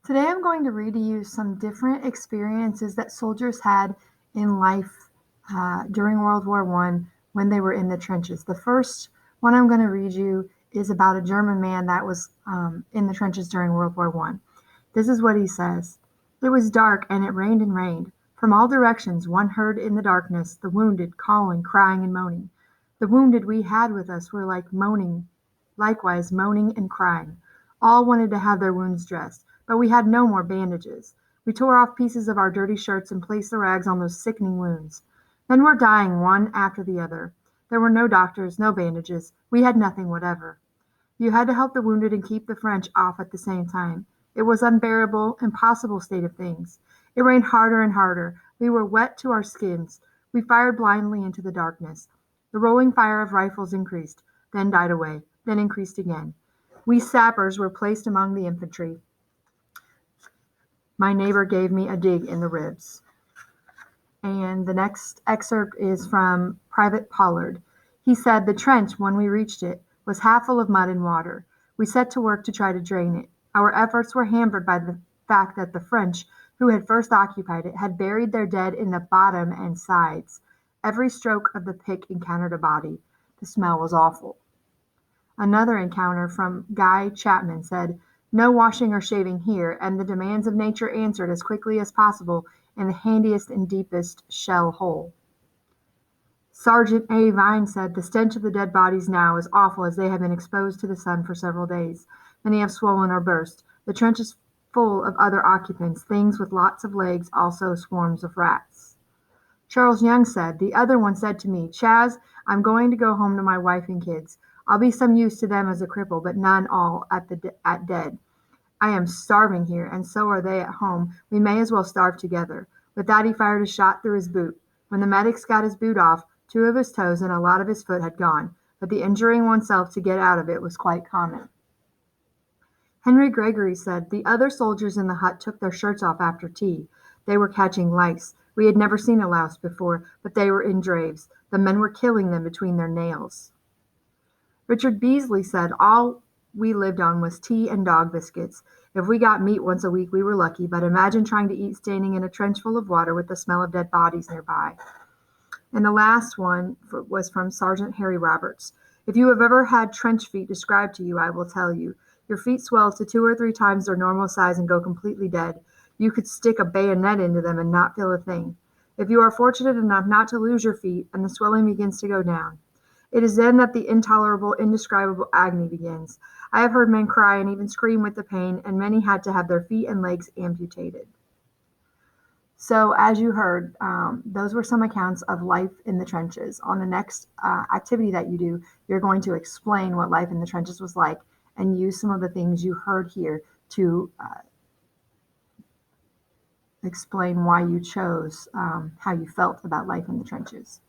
Today I'm going to read to you some different experiences that soldiers had in life during World War I when they were in the trenches. The first one I'm going to read you is about a German man that was in the trenches during World War I. This is what he says. It was dark and it rained and rained. From all directions one heard in the darkness the wounded calling, crying, and moaning. The wounded we had with us were likewise moaning and crying. All wanted to have their wounds dressed, but we had no more bandages. We tore off pieces of our dirty shirts and placed the rags on those sickening wounds. Men were dying one after the other. There were no doctors, no bandages. We had nothing whatever. You had to help the wounded and keep the French off at the same time. It was an unbearable, impossible state of things. It rained harder and harder. We were wet to our skins. We fired blindly into the darkness. The rolling fire of rifles increased, then died away, then increased again. We sappers were placed among the infantry. My neighbor gave me a dig in the ribs. And the next excerpt is from Private Pollard. He said, "The trench, when we reached it, was half full of mud and water. We set to work to try to drain it. Our efforts were hampered by the fact that the French, who had first occupied it, had buried their dead in the bottom and sides. Every stroke of the pick encountered a body. The smell was awful." Another encounter from Guy Chapman said, "No washing or shaving here, and the demands of nature answered as quickly as possible in the handiest and deepest shell hole." Sergeant A. Vine said, "The stench of the dead bodies now is awful as they have been exposed to the sun for several days. Many have swollen or burst. The trench is full of other occupants, things with lots of legs, also swarms of rats." Charles Young said, "The other one said to me, 'Chaz, I'm going to go home to my wife and kids. I'll be some use to them as a cripple, but none all at dead. I am starving here, and so are they at home. We may as well starve together.' With that he fired a shot through his boot. When the medics got his boot off, 2 of his toes and a lot of his foot had gone, but the injuring oneself to get out of it was quite common." Henry Gregory said, "The other soldiers in the hut took their shirts off after tea. They were catching lice. We had never seen a louse before, but they were in draves. The men were killing them between their nails." Richard Beasley said, "All we lived on was tea and dog biscuits. If we got meat once a week, we were lucky, but imagine trying to eat standing in a trench full of water with the smell of dead bodies nearby." And the last one was from Sergeant Harry Roberts. "If you have ever had trench feet described to you, I will tell you. Your feet swell to 2 or 3 times their normal size and go completely dead. You could stick a bayonet into them and not feel a thing. If you are fortunate enough not to lose your feet, and the swelling begins to go down, it is then that the intolerable, indescribable agony begins. I have heard men cry and even scream with the pain, and many had to have their feet and legs amputated." So, as you heard, those were some accounts of life in the trenches. On the next activity that you do, you're going to explain what life in the trenches was like and use some of the things you heard here to explain why you chose how you felt about life in the trenches.